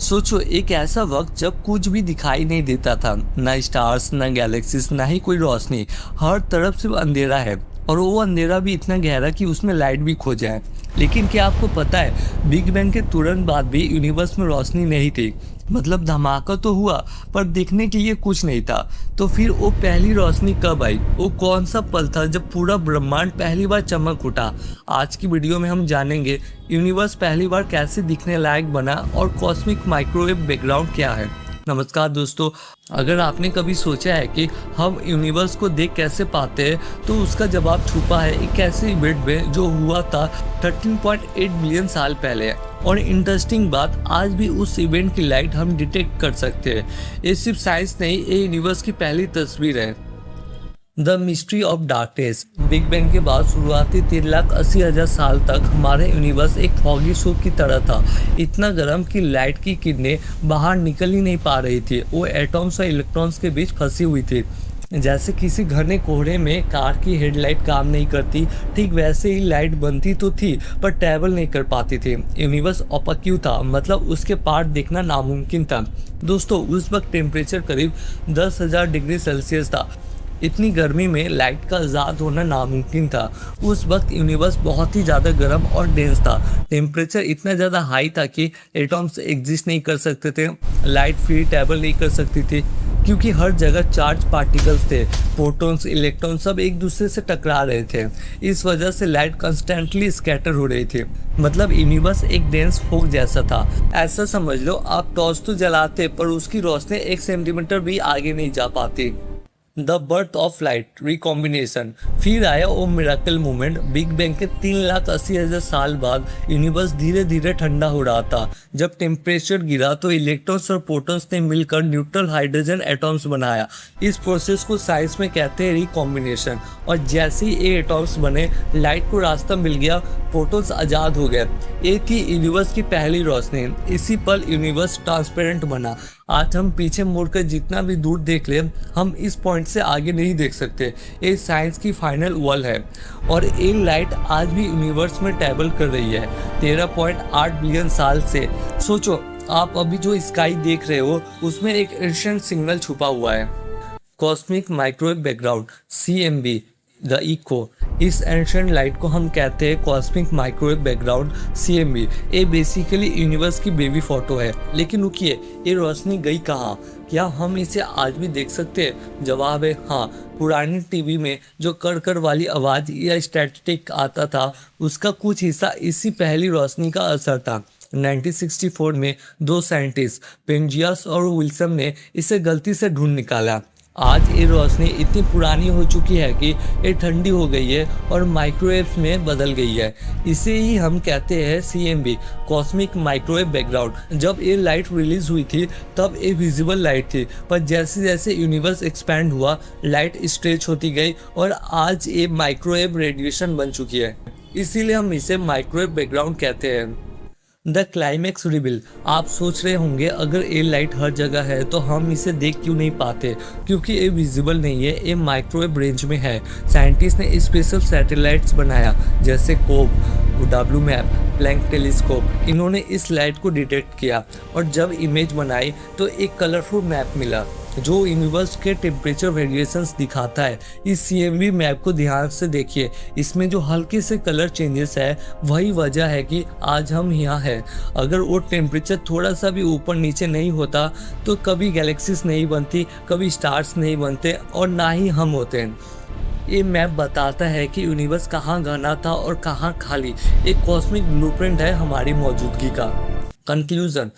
सोचो एक ऐसा वक्त जब कुछ भी दिखाई नहीं देता था, ना स्टार्स ना गैलेक्सीज ना ही कोई रोशनी। हर तरफ सिर्फ अंधेरा है और वो अंधेरा भी इतना गहरा कि उसमें लाइट भी खो जाए। लेकिन क्या आपको पता है बिग बैंग के तुरंत बाद भी यूनिवर्स में रोशनी नहीं थी। मतलब धमाका तो हुआ पर देखने के लिए कुछ नहीं था। तो फिर वो पहली रोशनी कब आई, वो कौन सा पल था जब पूरा ब्रह्मांड पहली बार चमक उठा। आज की वीडियो में हम जानेंगे यूनिवर्स पहली बार कैसे दिखने लायक बना और कॉस्मिक माइक्रोवेव बैकग्राउंड क्या है। नमस्कार दोस्तों, अगर आपने कभी सोचा है कि हम यूनिवर्स को देख कैसे पाते हैं तो उसका जवाब छुपा है एक ऐसे इवेंट में जो हुआ था 13.8 बिलियन साल पहले। और इंटरेस्टिंग बात, आज भी उस इवेंट की लाइट हम डिटेक्ट कर सकते हैं। ये सिर्फ साइंस नहीं, ये यूनिवर्स की पहली तस्वीर है। The mystery of darkness. Big bang के बाद शुरुआती 3,80,000 साल तक हमारे यूनिवर्स एक फॉगी सूप की तरह था। इतना गर्म कि लाइट की किरणें बाहर निकल ही नहीं पा रही थी, वो एटॉम्स और इलेक्ट्रॉन्स के बीच फंसी हुई थी। जैसे किसी घने कोहरे में कार की हेडलाइट काम नहीं करती, ठीक वैसे ही लाइट बनती तो थी पर ट्रैवल नहीं कर पाती थी। यूनिवर्स ओपेक था, मतलब उसके पार्ट देखना नामुमकिन था। दोस्तों उस वक्त टेम्परेचर करीब 10,000 डिग्री सेल्सियस था। इतनी गर्मी में लाइट का आज़ाद होना नामुमकिन था। उस वक्त यूनिवर्स बहुत ही ज़्यादा गर्म और डेंस था। टेम्परेचर इतना ज़्यादा हाई था कि एटॉम्स एग्जिस्ट नहीं कर सकते थे, लाइट फ्री ट्रैवल नहीं कर सकती थी क्योंकि हर जगह चार्ज पार्टिकल्स थे। प्रोटॉन्स इलेक्ट्रॉन सब एक दूसरे से टकरा रहे थे। इस वजह से लाइट कंस्टेंटली स्कैटर हो रही थी। मतलब यूनिवर्स एक डेंस फोक जैसा था। ऐसा समझ लो आप टॉर्च तो जलाते पर उसकी रोशनी 1 सेंटीमीटर भी आगे नहीं जा पाती। The birth of light recombination. फिर आया वो मिराकल मोमेंट। बिग बैंग के 3,80,000 साल बाद यूनिवर्स धीरे धीरे ठंडा हो रहा था। जब टेम्परेचर गिरा तो इलेक्ट्रॉन्स और प्रोटॉन्स ने मिलकर न्यूट्रल हाइड्रोजन एटॉम्स बनाया। इस प्रोसेस को साइंस में कहते हैं रिकॉम्बिनेशन। और जैसे ही ये एटॉम्स बने, लाइट को रास्ता मिल गया, प्रोटॉन्स आज़ाद हो गए। ये थी यूनिवर्स की पहली रोशनी। इसी पल यूनिवर्स ट्रांसपेरेंट बना। आज हम पीछे मुड़कर जितना भी दूर देख ले, हम इस पॉइंट से आगे नहीं देख सकते। ये साइंस की फाइनल वॉल है और ये लाइट आज भी यूनिवर्स में ट्रैवल कर रही है 13.8 बिलियन साल से। सोचो आप अभी जो स्काई देख रहे हो उसमें एक एंशिएंट सिग्नल छुपा हुआ है। Cosmic microwave background CMB the echo. इस एंशिएंट लाइट को हम कहते हैं कॉस्मिक माइक्रोवेव बैकग्राउंड CMB। ये बेसिकली यूनिवर्स की बेबी फोटो है। लेकिन रुकिए, ये रोशनी गई कहाँ? क्या हम इसे आज भी देख सकते हैं? जवाब है हाँ। पुरानी टीवी में जो कर कर वाली आवाज़ या स्टैटिक आता था, उसका कुछ हिस्सा इसी पहली रोशनी का असर था। 1964 में 2 साइंटिस्ट पेंजियस और विल्सन ने इसे गलती से ढूंढ निकाला। आज ये रोशनी इतनी पुरानी हो चुकी है कि ये ठंडी हो गई है और माइक्रोवेव्स में बदल गई है। इसे ही हम कहते हैं CMB कॉस्मिक माइक्रोवेव बैकग्राउंड। जब ये लाइट रिलीज हुई थी तब ये विजिबल लाइट थी, पर जैसे जैसे यूनिवर्स एक्सपैंड हुआ लाइट स्ट्रेच होती गई और आज ये माइक्रोवेव रेडिएशन बन चुकी है। इसीलिए हम इसे माइक्रोवेव बैकग्राउंड कहते हैं। The climax reveal. आप सोच रहे होंगे अगर ये लाइट हर जगह है तो हम इसे देख क्यों नहीं पाते? क्योंकि ये विजिबल नहीं है, ये माइक्रोवेव रेंज में है। साइंटिस्ट ने स्पेशल सैटेलाइट्स बनाया जैसे कोप, WMAP, प्लैंक टेलीस्कोप। इन्होंने इस लाइट को डिटेक्ट किया और जब इमेज बनाई तो एक कलरफुल मैप मिला जो यूनिवर्स के टेम्परेचर वेरिएशंस दिखाता है। इस CMB मैप को ध्यान से देखिए, इसमें जो हल्के से कलर चेंजेस है वही वजह है कि आज हम यहाँ हैं। अगर वो टेम्परेचर थोड़ा सा भी ऊपर नीचे नहीं होता तो कभी गैलेक्सीज नहीं बनती, कभी स्टार्स नहीं बनते और ना ही हम होते हैं। ये मैप बताता है कि यूनिवर्स कहाँ घना था और कहाँ खाली। एक कॉस्मिक ब्लूप्रिंट है हमारी मौजूदगी का। कंक्लूजन,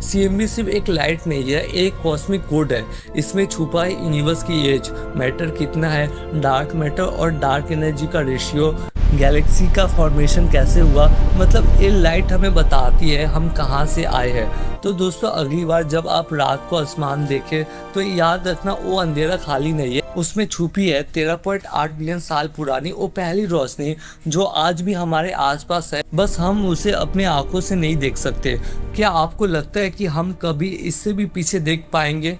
CMB सिर्फ एक लाइट नहीं है, एक कॉस्मिक कोड है। इसमें छुपा है यूनिवर्स की एज, मैटर कितना है, डार्क मैटर और डार्क एनर्जी का रेशियो, गैलेक्सी का फॉर्मेशन कैसे हुआ। मतलब ये लाइट हमें बताती है हम कहाँ से आए हैं। तो दोस्तों अगली बार जब आप रात को आसमान देखें तो याद रखना वो अंधेरा खाली नहीं है, उसमें छुपी है 13.8 बिलियन साल पुरानी वो पहली रोशनी जो आज भी हमारे आसपास है, बस हम उसे अपने आंखों से नहीं देख सकते। क्या आपको लगता है कि हम कभी इससे भी पीछे देख पाएंगे?